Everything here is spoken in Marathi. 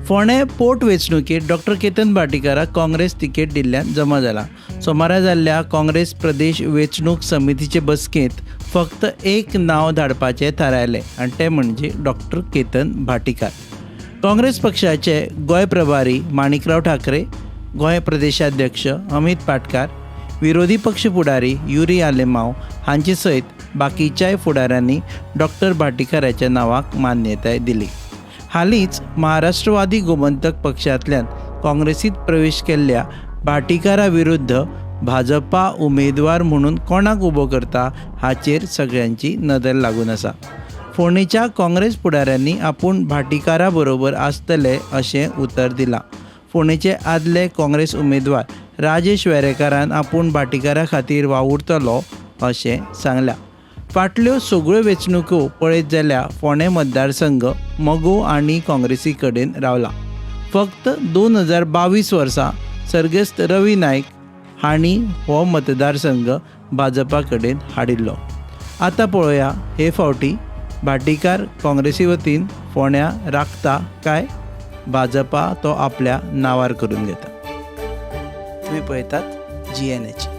फोंडे पोटवेंचणुकेत डॉक्टर केतन भाटीकाराक काँग्रेस तिकेट दिल्ल्यान जमा जाला. सोमारा जाल्ल्या काँग्रेस प्रदेश वेंचणूक समितीचे बसकेंत फक्त एक नांव धाडपाचें थारायलें आनी तें म्हणजे डॉक्टर केतन भाटीकार. काँग्रेस पक्षाचे गोंय प्रभारी माणिकराव ठाकरे, गोंय प्रदेशाध्यक्ष अमित पाटकार, विरोधी पक्ष फुडारी युरी आलेमांव हांचे सयत बाकीच्याय फुडाऱ्यांनी डॉक्टर भाटीकाराच्या नांवाक मान्यताय दिली. हालींच महाराष्ट्रवादी गोमंतक पक्षांतल्यान काँग्रेसीत प्रवेश केल्ल्या भाटीकारा विरुद्ध भाजपा उमेदवार म्हणून कोणाक उबो करता हाचेर सगळ्यांची नदर लागून आसा. फोंडेच्या काँग्रेस फुडाऱ्यांनी आपूण भाटीकारा बरोबर आसतले अशें उतर दिलां. फोंडेचे आदले काँग्रेस उमेदवार राजेश वेरेकारान आपूण भाटीकारा खातीर वावुरतलो अशें सांगलां. फाटल्यो सगळ्यो वेंचणुको पळयत जाल्यार फोंडे मतदारसंघ मोगो आनी काँग्रेसी कडेन रावला. फक्त 2022 वर्सा सर्गेस्त रवी नायक हांणी हो मतदारसंघ भाजपा कडेन हाडिल्लो. आतां पळोवया हे फावटी भाटीकार काँग्रेसी वतीन फोंड्या राखता काय भाजपा तो आपल्या नांवार करून घेता. तुम्ही पळयतात GNH.